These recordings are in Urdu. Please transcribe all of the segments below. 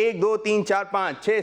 1 2 3 4 5 6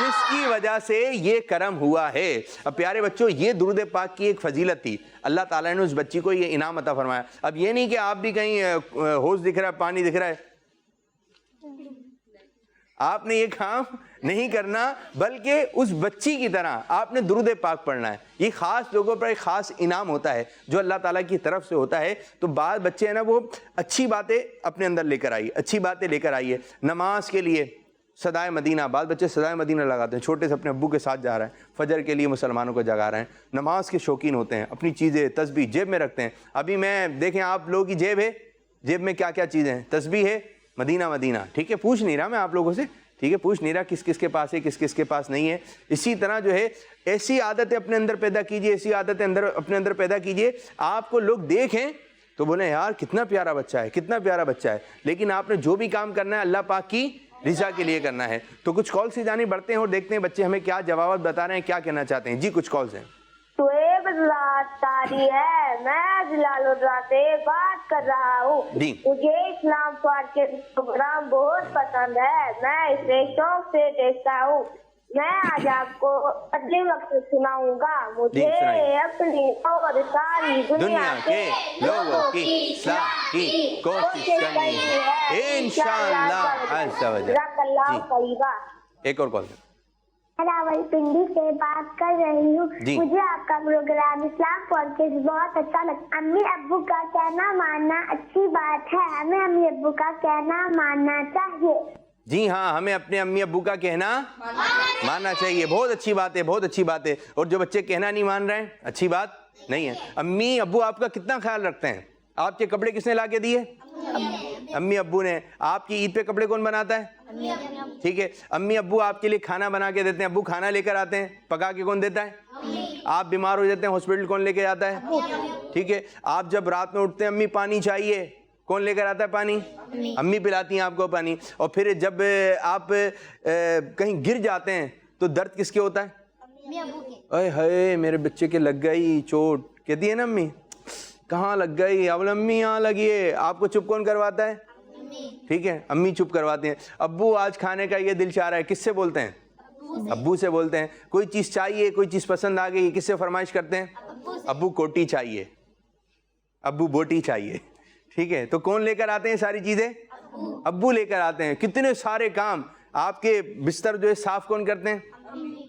جس کی وجہ سے یہ کرم ہوا ہے. اب پیارے بچوں یہ درود پاک کی ایک فضیلت تھی, اللہ تعالیٰ نے اس بچی کو یہ انعام عطا فرمایا. اب یہ نہیں کہ آپ بھی کہیں ہوش دکھ رہا ہے, پانی دکھ رہا ہے, آپ نے یہ کام نہیں کرنا, بلکہ اس بچی کی طرح آپ نے درود پاک پڑھنا ہے. یہ خاص لوگوں پر ایک خاص انعام ہوتا ہے جو اللہ تعالیٰ کی طرف سے ہوتا ہے. تو بعض بچے ہیں نا وہ اچھی باتیں اپنے اندر لے کر آئیے, اچھی باتیں لے کر آئیے. نماز کے لیے صدائے مدینہ, بعض بچے صدائے مدینہ لگاتے ہیں, چھوٹے سے اپنے ابو کے ساتھ جا رہے ہیں, فجر کے لیے مسلمانوں کو جگا رہے ہیں, نماز کے شوقین ہوتے ہیں, اپنی چیزیں تسبیح جیب میں رکھتے ہیں. ابھی میں دیکھیں آپ لوگوں کی جیب ہے, جیب میں کیا کیا چیزیں ہیں, تسبیح ہے, مدینہ مدینہ, ٹھیک ہے, پوچھ نہیں رہا میں آپ لوگوں سے, ٹھیک ہے, پوچھ نہیں رہا کس کس کے پاس ہے کس کس کے پاس نہیں ہے. اسی طرح جو ہے ایسی عادتیں اپنے اندر پیدا کیجئے, ایسی عادتیں اپنے اندر پیدا کیجئے, آپ کو لوگ دیکھیں تو بولیں یار کتنا پیارا بچہ ہے, کتنا پیارا بچہ ہے. لیکن آپ نے جو بھی کام کرنا ہے اللہ پاک کی رضا کے لیے کرنا ہے. تو کچھ کال سے جانب بڑھتے ہیں اور دیکھتے ہیں بچے ہمیں کیا جوابات بتا رہے ہیں, کیا کہنا چاہتے ہیں. جی کچھ کالز ہیں. شعیب رات تاری ہے, میں جلال الرا سے بات کر رہا ہوں. مجھے اسلام فار کے پروگرام بہت پسند ہے, میں اسے شوق سے دیکھتا ہوں. میں آج آپ کو اگلے وقت سناؤں گا. مجھے اپنی اور ساری دنیا کے لوگوں کی اصلاح کی کوشش کرنی ہے انشاءاللہ عز و جل. ایک اور کال. راول پنڈی سے بات کر رہی ہوں. مجھے آپ کا پروگرام اسلام پوڈکاسٹ بہت اچھا لگتا. امی ابو کا کہنا ماننا اچھی بات ہے, ہمیں امی ابو کا کہنا ماننا چاہیے. جی ہاں, ہمیں اپنے امی ابو کا کہنا ماننا چاہیے. بہت اچھی بات ہے, بہت اچھی بات ہے. اور جو بچے کہنا نہیں مان رہے ہیں اچھی بات نہیں ہے. امی ابو آپ کا کتنا خیال رکھتے ہیں؟ آپ کے کپڑے کس نے لا کے دیے؟ امی ابو نے. آپ کی عید پہ کپڑے کون بناتا ہے؟ ٹھیک ہے, امی ابو آپ کے لیے کھانا بنا کے دیتے ہیں. ابو کھانا لے کر آتے ہیں, پکا کے کون دیتا ہے؟ آپ بیمار ہو جاتے ہیں ہاسپٹل کون لے کے جاتا ہے؟ ٹھیک ہے, آپ جب رات میں اٹھتے ہیں امی پانی چاہیے, کون لے کر آتا ہے پانی؟ امی پلاتی ہیں آپ کو پانی. اور پھر جب آپ کہیں گر جاتے ہیں تو درد کس کے ہوتا ہے؟ اے ہائے میرے بچے کے لگ گئی چوٹ, کہتی ہے نا امی, کہاں لگ گئی؟ اب امی یہاں لگی ہے. آپ کو چپ کون کرواتا ہے؟ ٹھیک ہے, امی چپ کرواتے ہیں. ابو آج کھانے کا یہ دل چاہ رہا ہے, کس سے بولتے ہیں؟ ابو سے بولتے ہیں. کوئی چیز چاہیے, کوئی چیز پسند آ گئی, کس سے فرمائش کرتے ہیں؟ ابو کوٹی چاہیے, ابو بوٹی چاہیے. ٹھیک ہے, تو کون لے کر آتے ہیں ساری چیزیں؟ ابو لے کر آتے ہیں. کتنے سارے کام آپ کے بستر جو ہے صاف کون کرتے ہیں؟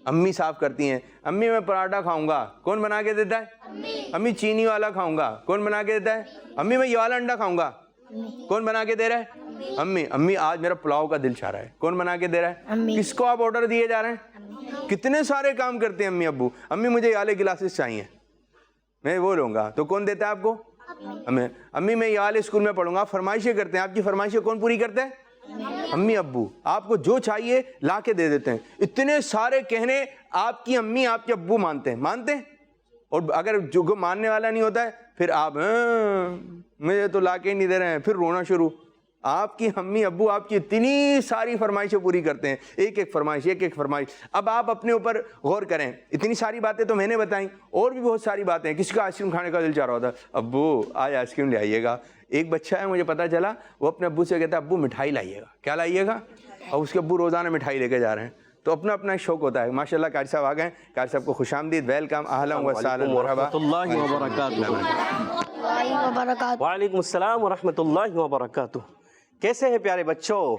امی صاف کرتی ہیں. امی میں پراٹھا کھاؤں گا, کون بنا کے دیتا ہے؟ امی چینی والا کھاؤں گا, کون بنا کے دیتا ہے؟ امی میں یہ والا انڈا کھاؤں گا, کون بنا کے دے رہا ہے؟ امی. امی آج میرا پلاؤ کا دل چاہ رہا ہے, کون بنا کے دے رہا ہے؟ کس کو آپ آرڈر دیے جا رہے ہیں؟ کتنے سارے کام کرتے ہیں امی ابو. امی مجھے یہ والے گلاسز چاہیے, میں وہ لوں گا, تو کون دیتا ہے آپ کو؟ امی میں یہ والے اسکول میں پڑھوں گا. آپ فرمائشیں کرتے ہیں, آپ کی فرمائشیں کون پوری کرتے ہیں؟ امی ابو. آپ کو جو چاہیے لا کے دے دیتے ہیں. اتنے سارے کہنے آپ کی امی آپ کے ابو مانتے ہیں. اور اگر جو ماننے والا نہیں ہوتا ہے پھر آپ مجھے تو لا کے نہیں دے رہے ہیں, پھر رونا شروع. آپ کی امی ابو آپ کی اتنی ساری فرمائشیں پوری کرتے ہیں, ایک ایک فرمائش, ایک ایک فرمائش. اب آپ اپنے اوپر غور کریں. اتنی ساری باتیں تو میں نے بتائیں, اور بھی بہت ساری باتیں ہیں. کسی کا آئس کریم کھانے کا دل چاہ رہا ہوتا ہے, ابو آج آئس کریم لے آئیے گا. ایک بچہ ہے مجھے پتا چلا, وہ اپنے ابو سے کہتا ہے ابو مٹھائی لائیے گا. کیا لائیے گا؟ اور اس کے ابو روزانہ مٹھائی لے کے جا رہے ہیں. تو اپنا اپنا شوق ہوتا ہے. ماشاء اللہ قاری صاحب آ گئے. قاری صاحب کو خوش آمدید, ویلکم, اہلا و سہلا, مرحبا. وعلیکم السلام ورحمۃ اللہ وبرکاتہ. کیسے ہیں پیارے بچوں؟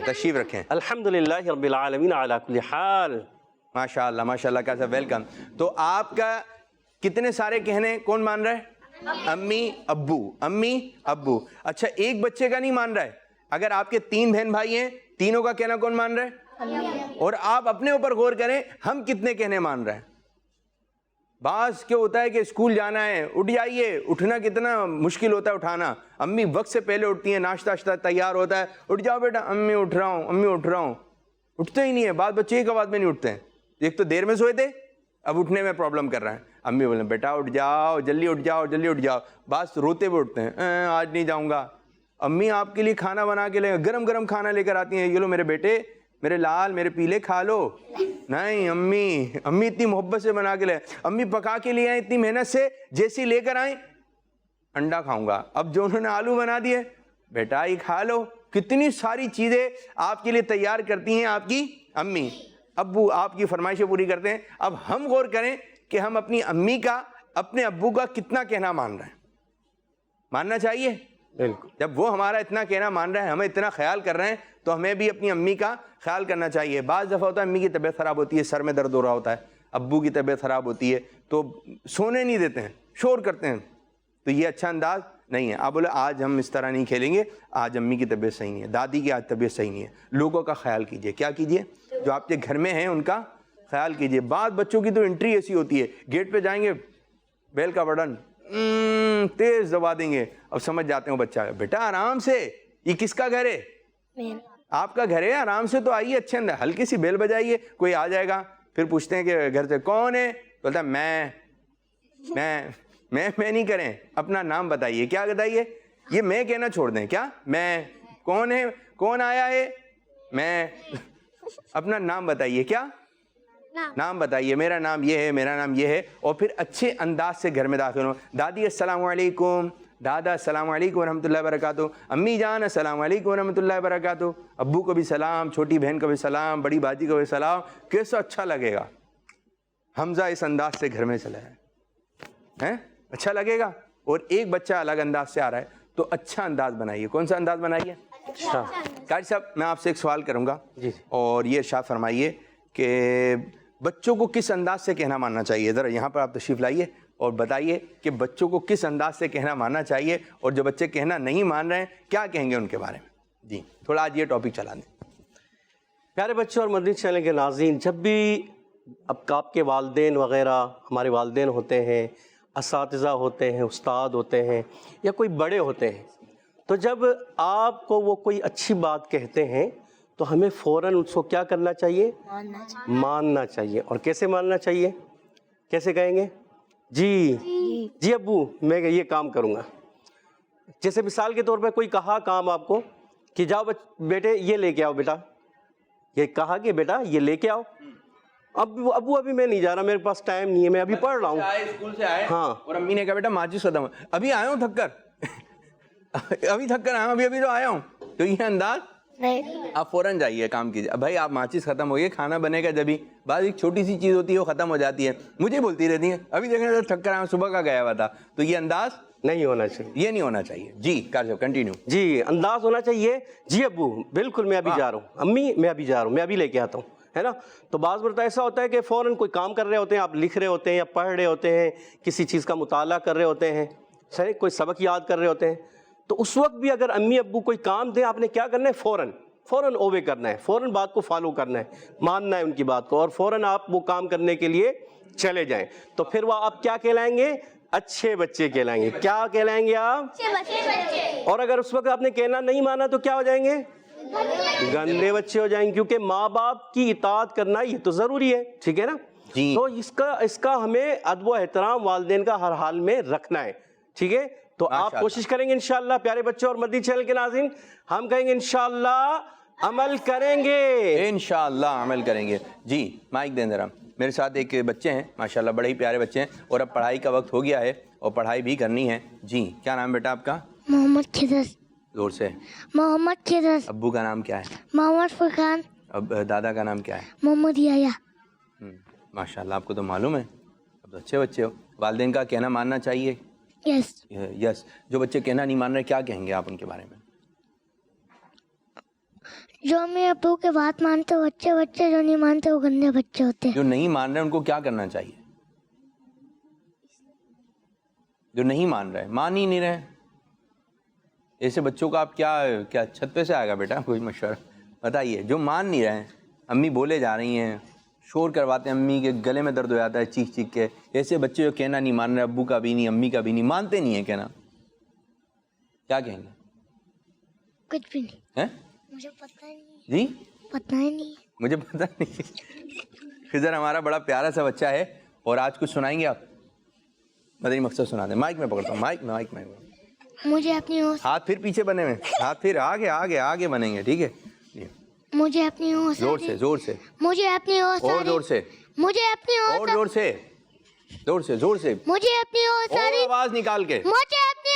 تشریف رکھیں. الحمدللہ رب العالمین علی کل حال. ماشاء اللہ ماشاء اللہ. قاری صاحب ویلکم. تو آپ کا کتنے سارے کہنے کون مان رہا ہے؟ امی ابو, امی ابو. اچھا, ایک بچے کا نہیں مان رہا ہے. اگر آپ کے 3 بہن بھائی ہیں, تینوں کا کہنا کون مان رہا ہے؟ اور آپ اپنے اوپر غور کریں, ہم کتنے کہنے مان رہے ہیں؟ بعض کیا ہوتا ہے کہ اسکول جانا ہے, اٹھ جائیے. اٹھنا کتنا مشکل ہوتا ہے اٹھانا. امی وقت سے پہلے اٹھتی ہیں, ناشتہ واشتہ تیار ہوتا ہے, اٹھ جاؤ بیٹا, امی اٹھ رہا ہوں, امی اٹھ رہا ہوں. اٹھتے ہی نہیں ہے. بعض بچے ایک آواز میں نہیں اٹھتے ہیں. ایک تو دیر میں سوئے تھے, اب اٹھنے میں پرابلم کر رہے ہیں. امی بولیں بیٹا اٹھ جاؤ, جلدی اٹھ جاؤ, جلدی اٹھ جاؤ. بعض روتے ہوئے اٹھتے ہیں, آج نہیں جاؤں گا. امی آپ کے لیے کھانا بنا کے لے, گرم گرم کھانا لے کر آتی ہیں, یہ لو میرے بیٹے, میرے لال, میرے پیلے, کھا لو. نہیں امی اتنی محبت سے بنا کے لے, امی پکا کے لے آئیں اتنی محنت سے, جیسی لے کر آئیں, انڈا کھاؤں گا. اب جو انہوں نے آلو بنا دیے, بیٹا ہی کھا لو. کتنی ساری چیزیں آپ کے لیے تیار کرتی ہیں آپ کی امی ابو، آپ کی فرمائشیں پوری کرتے ہیں. اب ہم غور کریں کہ ہم اپنی امی کا اپنے ابو کا کتنا کہنا مان رہے ہیں. ماننا چاہیے بالکل. جب وہ ہمارا اتنا کہنا مان رہے ہیں، ہمیں اتنا خیال کر رہے ہیں، تو ہمیں بھی اپنی امی کا خیال کرنا چاہیے. بعض دفعہ ہوتا ہے امی کی طبیعت خراب ہوتی ہے، سر میں درد ہو رہا ہوتا ہے، ابو کی طبیعت خراب ہوتی ہے تو سونے نہیں دیتے ہیں، شور کرتے ہیں، تو یہ اچھا انداز نہیں ہے. آپ بولے آج ہم اس طرح نہیں کھیلیں گے، آج امی کی طبیعت صحیح نہیں ہے، دادی کی آج طبیعت صحیح نہیں ہے. لوگوں کا خیال کیجئے. کیا کیجئے؟ جو آپ کے گھر میں ہیں ان کا خیال کیجئے. بعض بچوں کی تو انٹری ایسی ہوتی ہے، گیٹ پہ جائیں گے، بیل کا بٹن تیز دبا دیں گے، اب سمجھ جاتے ہیں بچہ بیٹا آرام سے، یہ کس کا گھر ہے؟ آپ کا گھر ہے، آرام سے تو آئیے، اچھے اندر ہلکی سی بیل بجائیے، کوئی آ جائے گا. پھر پوچھتے ہیں کہ گھر سے کون ہے، بولتا ہے میں نہیں کریں، اپنا نام بتائیے. کیا بتائیے؟ یہ میں کہنا چھوڑ دیں. کیا میں؟ کون ہے؟ کون آیا ہے؟ میں. اپنا نام بتائیے. کیا نام بتائیے؟ میرا نام یہ ہے، میرا نام یہ ہے. اور پھر اچھے انداز سے گھر میں داخل ہو. دادی السلام علیکم، دادا السلام علیکم ورحمۃ اللہ وبرکاتہ، امی جان السلام علیکم ورحمۃ اللہ وبرکاتہ، ابو کو بھی سلام، چھوٹی بہن کو بھی سلام، بڑی باجی کو بھی سلام. کیسا اچھا لگے گا. حمزہ اس انداز سے گھر میں چلا ہے، اچھا لگے گا. اور ایک بچہ الگ انداز سے آ رہا ہے تو اچھا انداز بنائیے. کون سا انداز بنائیے؟ اچھا. قاری صاحب میں آپ سے ایک سوال کروں گا جی، اور یہ ارشاد فرمائیے کہ بچوں کو کس انداز سے کہنا ماننا چاہیے. ذرا یہاں پر آپ تشریف لائیے اور بتائیے کہ بچوں کو کس انداز سے کہنا ماننا چاہیے، اور جو بچے کہنا نہیں مان رہے ہیں کیا کہیں گے ان کے بارے میں. جی تھوڑا آج یہ ٹاپک چلا دیں. پیارے بچوں اور مدنی چینل کے ناظرین، جب بھی اب آپ کے والدین وغیرہ، ہمارے والدین ہوتے ہیں، اساتذہ ہوتے ہیں، استاد ہوتے ہیں، یا کوئی بڑے ہوتے ہیں، تو جب آپ کو وہ کوئی اچھی بات کہتے ہیں تو ہمیں فوراً اس کو کیا کرنا چاہیے؟ ماننا چاہیے. اور کیسے ماننا چاہیے؟ کیسے کہیں گے؟ جی ابو میں یہ کام کروں گا. جیسے مثال کے طور پہ کوئی کہا کام آپ کو کہ جاؤ بیٹے یہ لے کے آؤ، بیٹا یہ کہا کہ بیٹا یہ لے کے آؤ. ابو ابھی میں نہیں جا رہا، میرے پاس ٹائم نہیں ہے، میں ابھی پڑھ رہا ہوں. اسکول سے آئے ہاں، اور امی نے کہا بیٹا ماچس ختم، ابھی آیا ہوں تھک کر، ابھی تھک کر آیا ہوں، ابھی تو آیا ہوں. تو یہ انداز آپ فوراً جائیے کام کیجیے. اب بھائی آپ ماچس ختم ہوئی ہے، کھانا بنے گا جبھی. بعض ایک چھوٹی سی چیز ہوتی ہے وہ ختم ہو جاتی ہے، مجھے بولتی رہتی ہیں ابھی دیکھیں تھک کر آیا ہوں، صبح کا گیا ہوا تھا. تو یہ انداز نہیں ہونا چاہیے، یہ نہیں ہونا چاہیے. جی قاری صاحب کنٹینیو. جی انداز ہونا چاہیے جی ابو بالکل میں ابھی جا رہا ہوں، امی میں ابھی جا رہا ہوں، میں ابھی لے کے آتا ہوں، ہے نا. تو بعض مرتبہ ایسا ہوتا ہے کہ فوراً کوئی کام کر رہے ہوتے ہیں، آپ لکھ رہے ہوتے ہیں یا پڑھ رہے ہوتے ہیں، کسی چیز کا مطالعہ کر رہے ہوتے ہیں، صحیح کوئی سبق یاد کر رہے ہوتے ہیں، تو اس وقت بھی اگر امی ابو کوئی کام دیں، آپ نے کیا کرنا ہے؟ فوراً اوبے کرنا ہے، فوراً بات کو فالو کرنا ہے، ماننا ہے ان کی بات کو، اور فوراً آپ وہ کام کرنے کے لیے چلے جائیں. تو پھر وہ آپ کیا کہلائیں گے؟ اچھے بچے کہلائیں گے. کیا کہلائیں گے آپ؟ اور اگر اس وقت آپ نے کہنا نہیں مانا تو کیا ہو جائیں گے؟ گندے بچے ہو جائیں گے. کیونکہ ماں باپ کی اطاعت کرنا یہ تو ضروری ہے، ٹھیک ہے نا. تو اس کا ہمیں ادب و احترام والدین کا ہر حال میں رکھنا ہے، ٹھیک ہے. تو آپ کوشش کریں گے انشاءاللہ پیارے بچوں اور مدنی چینل کے ناظرین، ہم کہیں گے انشاءاللہ عمل کریں گے، انشاءاللہ عمل کریں گے. جی مائک دیں ذرا. میرے ساتھ ایک بچے ہیں ماشاءاللہ، بڑے ہی پیارے بچے ہیں، اور اب پڑھائی کا وقت ہو گیا ہے اور پڑھائی بھی کرنی ہے. جی کیا نام بیٹا آپ کا؟ محمد خضر. زور سے. محمد خضر. ابو کا نام کیا ہے؟ محمد فرقان. اب دادا کا نام کیا ہے؟ محمد یحییٰ. ماشاءاللہ آپ کو تو معلوم ہے، اب تو اچھے بچے ہو. والدین کا کہنا ماننا چاہیے. یس. جو بچے کہنا نہیں مان رہے کیا کہیں گے آپ ان کے بارے میں؟ جو امی ابو کے بات مانتے وہ اچھے بچے، جو نہیں مانتے وہ گندے بچے ہوتے ہیں. جو نہیں مان رہے ان کو کیا کرنا چاہیے؟ جو نہیں مان رہے، مان ہی نہیں رہے، ایسے بچوں کا آپ کیا چھت پہ سے آئے گا بیٹا کوئی مشورہ بتائیے. جو مان نہیں رہے، امی بولے جا رہی ہیں، شور کرواتے ہیں، امی کے گلے میں درد ہو جاتا ہے چیخ چیخ کے، ایسے بچے جو کہنا نہیں مان رہے، ابو کا بھی نہیں امی کا بھی نہیں، مانتے نہیں ہیں کہنا، کیا کہیں گے؟ کچھ بھی نہیں. مجھے پتہ ہی نہیں. جی پتہ ہی نہیں. مجھے پتہ نہیں. خضر ہمارا بڑا پیارا سا بچہ ہے، اور آج کچھ سنائیں گے آپ؟ مدنی مقصد سنا دیں. مائک میں پکڑتا ہوں، مائک میں. مجھے اپنی ہاتھ پھر پیچھے بنے ہوئے، ہاتھ پھر آگے بنیں گے، ٹھیک ہے. مجھے اپنی زور سے مجھے اپنی اور زور سے، مجھے اپنی اور زور سے، مجھے اپنی اور آواز نکال کے، مجھے اپنی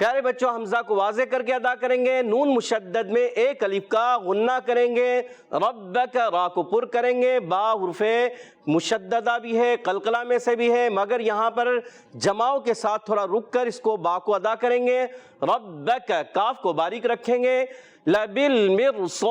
پیارے بچوں حمزہ کو واضح کر کے ادا کریں گے، نون مشدد میں ایک الف کا غنہ کریں گے، ربک را کو پر کریں گے، با حرف مشددہ بھی ہے، قلقلہ میں سے بھی ہے، مگر یہاں پر جماؤ کے ساتھ تھوڑا رک کر اس کو با کو ادا کریں گے، ربک کاف کو باریک رکھیں گے، لبالمرصاد،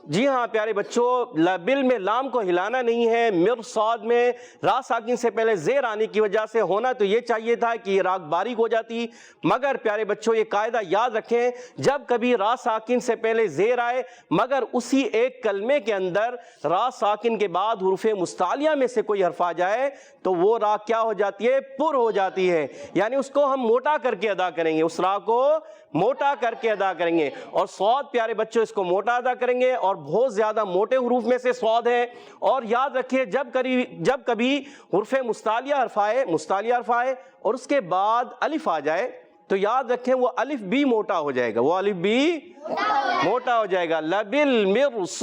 جی ہاں پیارے بچوں لبل میں لام کو ہلانا نہیں ہے، مرصاد میں را ساکن سے پہلے زیر آنے کی وجہ سے ہونا تو یہ چاہیے تھا کہ یہ را باریک ہو جاتی، مگر پیارے بچوں یہ قاعدہ یاد رکھیں جب کبھی را ساکن سے پہلے زیر آئے مگر اسی ایک کلمے کے اندر را ساکن کے بعد حروف مستعلیہ میں سے کوئی حرف آ جائے تو وہ را کیا ہو جاتی ہے؟ پر ہو جاتی ہے، یعنی اس کو ہم موٹا کر کے ادا کریں گے، اس را کو موٹا کر کے ادا کریں گے، اور صاد پیارے بچوں اس کو موٹا ادا کریں گے، اور بہت زیادہ موٹے حروف میں سے صاد ہے، اور یاد رکھیے جب کبھی حرف مستعلیہ حرف آئے اور اس کے بعد الف آ جائے تو یاد رکھیں وہ الف بھی موٹا ہو جائے گا، وہ الف بھی موٹا ہو جائے گا، لبالمرصاد،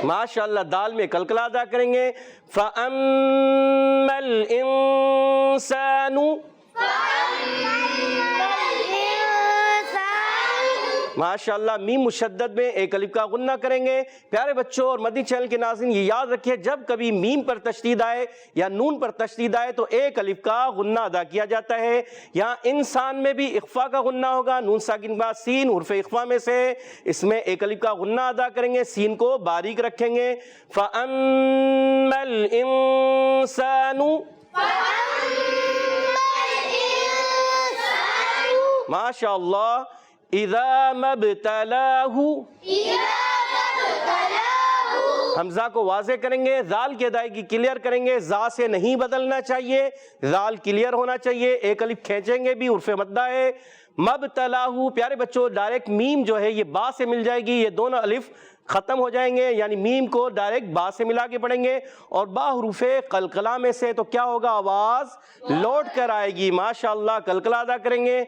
ماشاءاللہ دال میں قلقلہ ادا کریں گے، فَأَمَّا الْإِنسَانُ، ماشاءاللہ میم مشدد میں ایک الف کا غنہ کریں گے۔ پیارے بچوں اور مدنی چینل کے ناظرین یہ یاد رکھیں جب کبھی میم پر تشدید آئے یا نون پر تشدید آئے تو ایک الف کا غنہ ادا کیا جاتا ہے، یہاں انسان میں بھی اخفا کا غنہ ہوگا، نون ساکن بعد سین حرف اخفا میں سے، اس میں ایک الف کا غنہ ادا کریں گے، سین کو باریک رکھیں گے، فَأَمَّا الْإِنسَانُ، ماشاءاللہ اِذَا مَبْتَلَاهُ، حمزہ کو واضح کریں گے، ذال کی ادائیگی کلیئر کریں گے، زا سے نہیں بدلنا چاہیے، ذال کلیئر ہونا چاہیے، ایک الف کھینچیں گے بھی حرف مدہ ہے، مبتلاہو پیارے بچوں ڈائریکٹ میم جو ہے یہ با سے مل جائے گی، یہ دونوں الف ختم ہو جائیں گے، یعنی میم کو ڈائریکٹ با سے ملا کے پڑھیں گے، اور با حروف قلقلہ میں سے تو کیا ہوگا؟ آواز لوٹ کر آئے گی، ماشاءاللہ قلقلہ ادا کریں گے،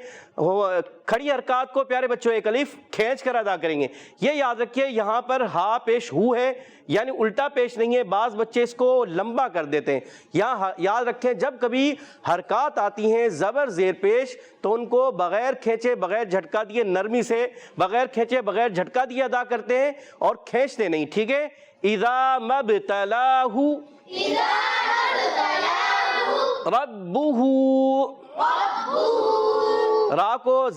کھڑی حرکات کو پیارے بچوں ایک الف کھینچ کر ادا کریں گے، یہ یاد رکھیے یہاں پر ہا پیش ہو ہے، یعنی الٹا پیش نہیں ہے، بعض بچے اس کو لمبا کر دیتے ہیں، یہاں یاد رکھیں جب کبھی حرکات آتی ہیں زبر زیر پیش تو ان کو بغیر کھینچے بغیر جھٹکا دیے نرمی سے بغیر کھینچے بغیر جھٹکا دیے ادا کرتے ہیں اور کھینچتے نہیں، ٹھیک ہے؟ اِذَا مَبْتَلَاهُ رَبُّهُ، را کو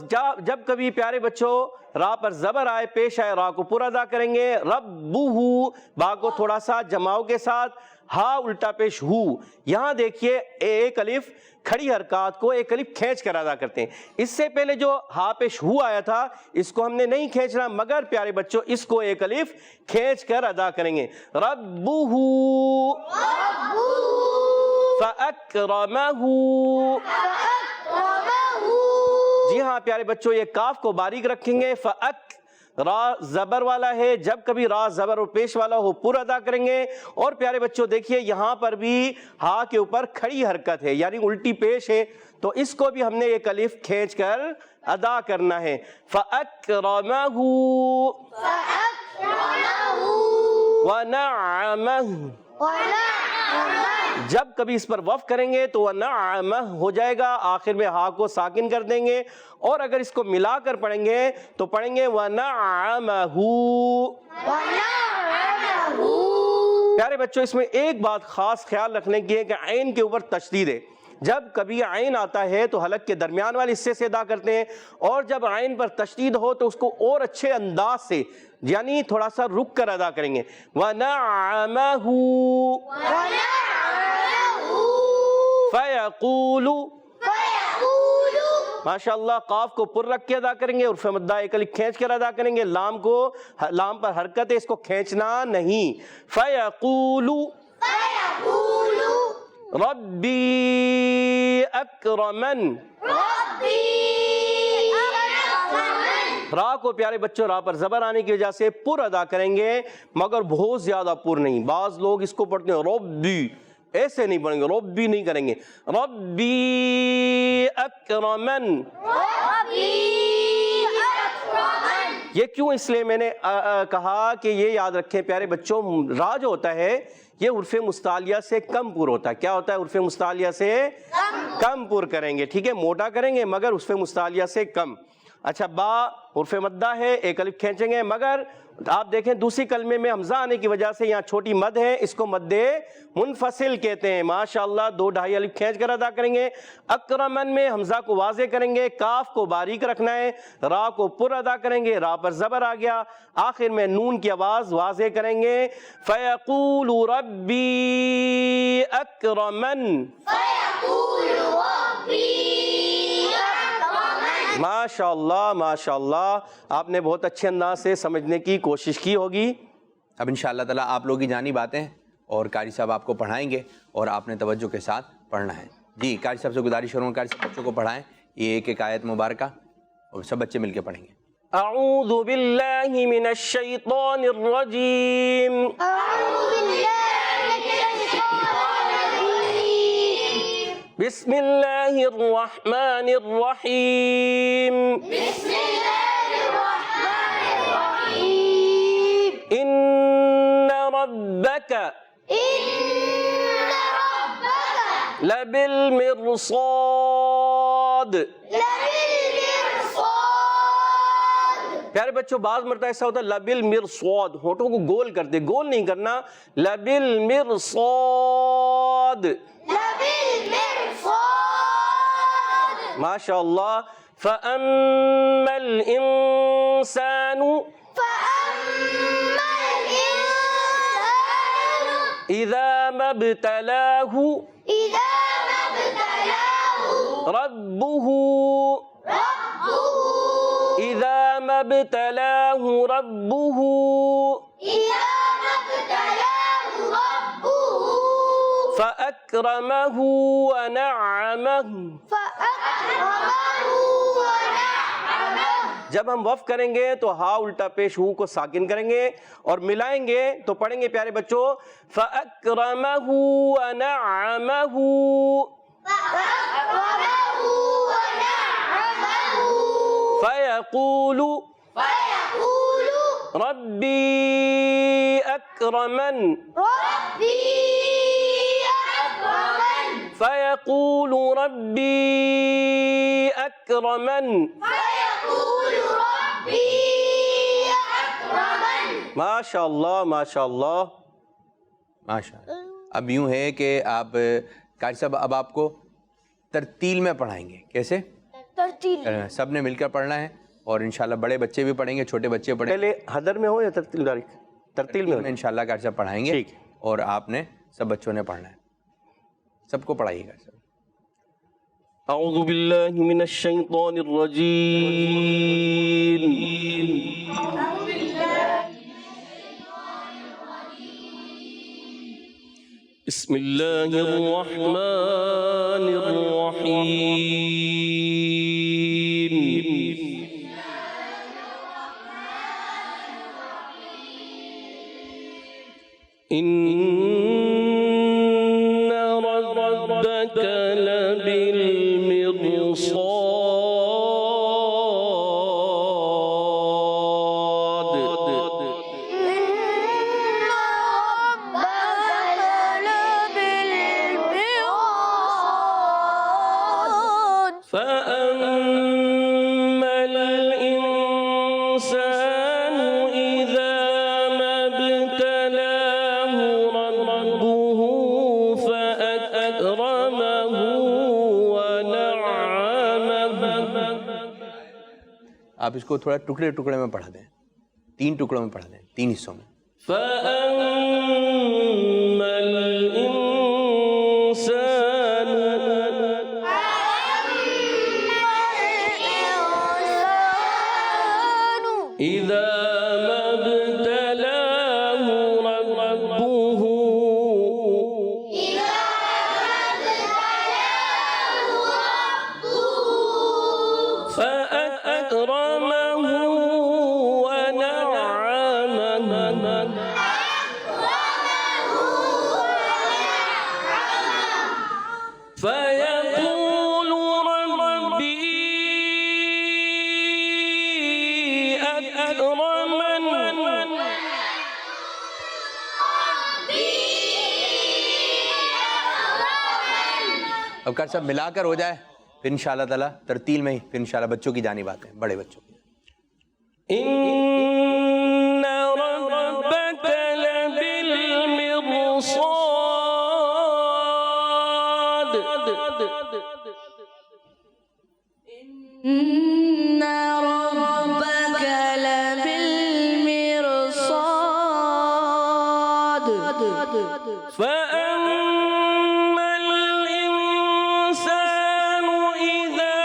جب کبھی پیارے بچوں را پر زبر آئے پیش آئے را کو پورا ادا کریں گے، ربہ با کو تھوڑا سا جماؤ کے ساتھ، ہا الٹا پیش ہو، یہاں دیکھیے ایک الف کھڑی حرکات کو ایک الف کھینچ کر ادا کرتے ہیں، اس سے پہلے جو ہا پیش ہو آیا تھا اس کو ہم نے نہیں کھینچنا مگر پیارے بچوں اس کو ایک الف کھینچ کر ادا کریں گے، ربہ فَأَكْرَمَهُ، جی ہاں پیارے بچوں یہ کاف کو باریک رکھیں گے، فَأَک را زبر والا ہے، جب کبھی را زبر اور پیش والا ہو پورا ادا کریں گے، اور پیارے بچوں دیکھیے یہاں پر بھی ہا کے اوپر کھڑی حرکت ہے یعنی الٹی پیش ہے تو اس کو بھی ہم نے ایک الف کھینچ کر ادا کرنا ہے، فَأَكْرَمَهُ وَنَعَمَهُ، جب کبھی اس پر وقف کریں گے تو وَنَعَمَهُ ہو جائے گا، آخر میں ہا کو ساکن کر دیں گے، اور اگر اس کو ملا کر پڑھیں گے تو پڑھیں گے وَنَعَمَهُ۔ پیارے بچوں اس میں ایک بات خاص خیال رکھنے کی ہے کہ عین کے اوپر تشدید ہے، جب کبھی عین آتا ہے تو حلق کے درمیان والے حصے سے ادا کرتے ہیں، اور جب عین پر تشدید ہو تو اس کو اور اچھے انداز سے یعنی تھوڑا سا رک کر ادا کریں گے، وَنَعَمَهُ فَيَقُولُ، ماشاءاللہ قاف کو پر رکھ کے ادا کریں گے، حرف مدہ ایک الف کھینچ کر ادا کریں گے، لام پر حرکت ہے اس کو کھینچنا نہیں، فَيَقُولُ رَبِّي أَكْرَمَنِ، را کو پیارے بچوں را پر زبر آنے کی وجہ سے پر ادا کریں گے مگر بہت زیادہ پر نہیں، بعض لوگ اس کو پڑھتے ہیں ربی، ایسے نہیں پڑھیں گے، ربی نہیں کریں گے، ربی اکرمن، یہ کیوں اس لیے میں نے کہا کہ یہ یاد رکھیں پیارے بچوں، را جو ہوتا ہے یہ حرف مستعلیہ سے کم پر ہوتا ہے. کیا ہوتا ہے؟ حرف مستعلیہ سے کم پر کریں گے، ٹھیک ہے، موٹا کریں گے مگر حرف مستعلیہ سے کم. اچھا، با حرف مدہ ہے، ایک الف کھینچیں گے، مگر آپ دیکھیں دوسری کلمے میں حمزہ آنے کی وجہ سے یہاں چھوٹی مد ہے، اس کو مد منفصل کہتے ہیں. ماشاءاللہ 2 ڈھائی الف کھینچ کر ادا کریں گے. اکرمن میں حمزہ کو واضح کریں گے، کاف کو باریک رکھنا ہے، را کو پر ادا کریں گے، را پر زبر آ گیا، آخر میں نون کی آواز واضح کریں گے. فَيَقُولُ رَبِّي أَكْرَمَنْ. ماشاءاللہ ماشاءاللہ، آپ نے بہت اچھے انداز سے سمجھنے کی کوشش کی ہوگی. اب انشاءاللہ تعالیٰ آپ لوگ کی جانب آتے ہیں اور قاری صاحب آپ کو پڑھائیں گے اور آپ نے توجہ کے ساتھ پڑھنا ہے. جی قاری صاحب سے گزارش کروں گا، قاری صاحب بچوں کو پڑھائیں یہ ایک ایک آیت مبارکہ اور سب بچے مل کے پڑھیں گے. اعوذ باللہ من الشیطان الرجیم. بسم اللہ الرحمن الرحیم. ان ربک لبالمرصاد. پیارے بچوں بعض مرتبہ ایسا ہوتا ہے لبالمرصاد، ہونٹوں کو گول کر دے، گول نہیں کرنا، لبالمرصاد. ماشاء اللہ. فَأَمَّا الْإِنسَانُ إِذَا مَا ابْتَلَاهُ رَبُّهُ إِذَا مَا ابْتَلَاهُ رَبُّهُ فَأَكْرَمَهُ وَنَعَّمَهُ. جب ہم وف کریں گے تو ہا الٹا پیش ہو کو ساکن کریں گے اور ملائیں گے تو پڑھیں گے پیارے بچوں فَأَكْرَمَهُ وَنَعَّمَهُ. فَيَقُولُ رَبِّي أَكْرَمَنْ. فَيَقُولُ رَبِّي أَكْرَمَنْ. ماشاءاللہ ماشاءاللہ ماشاءاللہ. اب یوں ہے کہ آپ قاری صاحب اب آپ کو ترتیل میں پڑھائیں گے. کیسے؟ ترتیل. سب نے مل کر پڑھنا ہے اور انشاءاللہ بڑے بچے بھی پڑھیں گے، چھوٹے بچے پڑھیں گے. پہلے حدر میں ہو یا ترتیل میں؟ ترتیل میں انشاءاللہ قاری صاحب پڑھائیں گے اور آپ نے سب بچوں نے پڑھنا ہے. سب کو پڑھائیے گا. اعوذ باللہ من الشیطان الرجیم. بسم اللہ الرحمن الرحیم. ان ربک لبالمرصاد. فَأَمَّا الْإِنسَانُ إِذَا مَا ابْتَلَاهُ رَبُّهُ فَأَكْرَمَهُ وَنَعَّمَهُ. آپ اس کو تھوڑا ٹکڑے ٹکڑے میں پڑھا دیں، 3 ٹکڑوں میں پڑھا دیں، 3 حصوں میں. فَأَمَّا الْإِنسَانُ إِذَا مَا ابْتَلَاهُ رَبُّهُ فَأَكْرَمَهُ وَنَعَّمَهُ. فَيَقُولُ رَبِّي أَكْرَمَنْ. اب کر سب ملا کر ہو جائے پھر انشاءاللہ تعالیٰ ترتیل میں ہی پھر انشاءاللہ بچوں کی جانب آتے ہیں, بڑے بچوں کی. إن ربك لبالمرصاد إن ربك لبالمرصاد فأما الإنسان إذا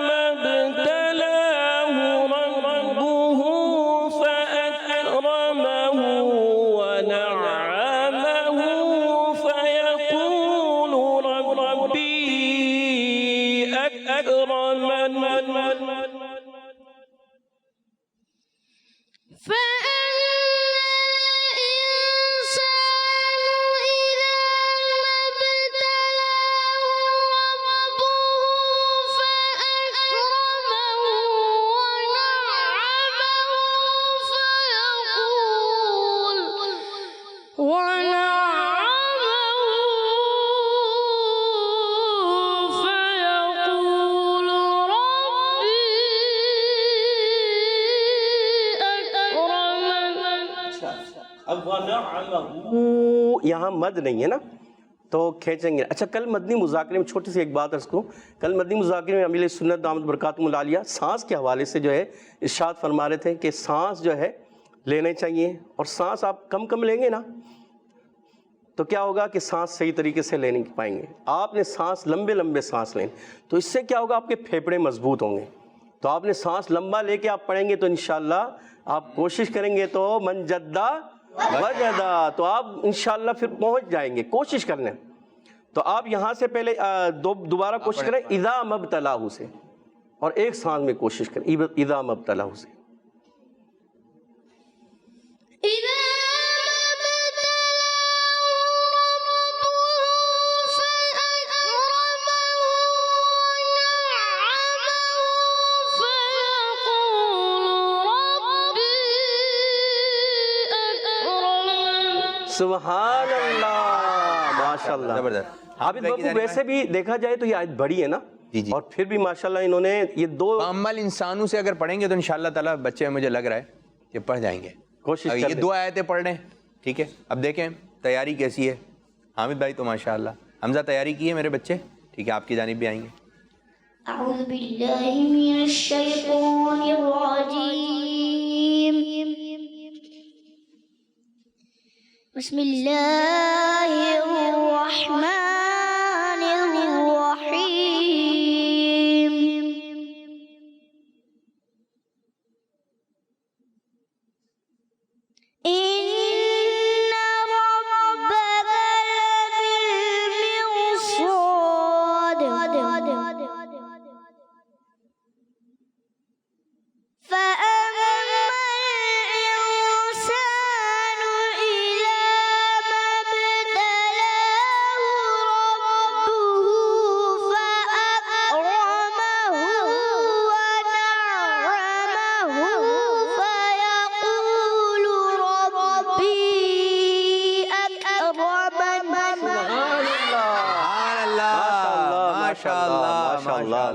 ما ابتلاه ربه فأكرمه ونعمه فيقول ربي أكرمن یہاں مد نہیں ہے نا تو کھینچیں گے. اچھا کل مدنی مذاکرے میں چھوٹی سی ایک بات عرض کروں, کل مدنی مذاکرے میں امیر سنت دامت برکاتہم العالیہ سانس کے حوالے سے جو ہے ارشاد فرما رہے تھے کہ سانس جو ہے لینے چاہیے, اور سانس آپ کم کم لیں گے نا تو کیا ہوگا کہ سانس صحیح طریقے سے لے نہیں پائیں گے. آپ نے سانس لمبے لمبے سانس لیں تو اس سے کیا ہوگا, آپ کے پھیپھڑے مضبوط ہوں گے. تو آپ نے سانس لمبا لے کے آپ پڑھیں گے تو انشاءاللہ آپ کوشش کریں گے تو من جدہ وجدہ, تو آپ انشاءاللہ پھر پہنچ جائیں گے. کوشش کرنے تو آپ یہاں سے پہلے دوبارہ کوشش کریں اذا مبتلاہ سے, اور ایک سانس میں کوشش کریں اذا مبتلاہ سے. سبحان اللہ, ماشاءاللہ زبردست. عابد بابو ویسے بھی دیکھا جائے تو یہ آیت بڑی ہے نا, جی جی, اور پھر بھی ماشاءاللہ انہوں نے یہ دو عمل انسانوں سے اگر پڑھیں گے تو انشاءاللہ تعالیٰ بچے مجھے لگ رہا ہے کہ پڑھ جائیں گے. کوشش یہ کر دو آیتیں پڑھ لیں, ٹھیک ہے. اب دیکھیں تیاری کیسی ہے. حامد بھائی تو ماشاءاللہ حمزہ تیاری کی ہے میرے بچے, ٹھیک ہے, آپ کی جانب بھی آئیں گے. اعوذ باللہ من الشیطان الرجیم, بسم اللہ الرحمن الرحیم. ان ربک لبالمرصاد فأما الإنسان إذا ما ابتلاه ربه فأكرمه ونعمه فيقول ربي أكرمن.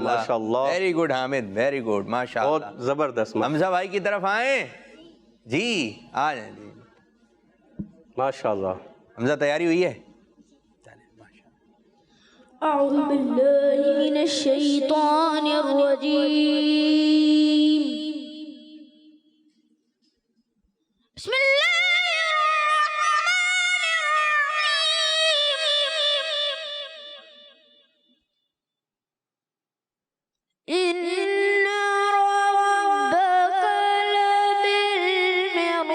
ماشاءاللہ very good Hamid, very good, ماشاءاللہ, بہت زبردست. حمزہ بھائی کی طرف آئیں جی, آ جائیں جی. ماشاءاللہ حمزہ تیاری ہوئی ہے؟ أعوذ بالله من الشيطان الرجيم, بسم الله إن ربك لبالمرصاد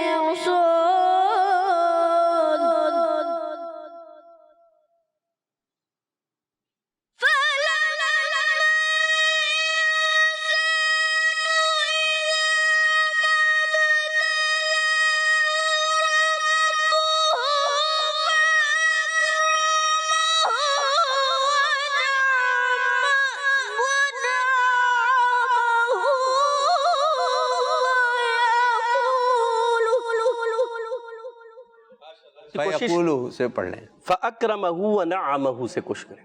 فَيَقُولُ سے پڑھ لیں. فَأَكْرَمَهُ وَنَعَمَهُ سے کوشش کریں.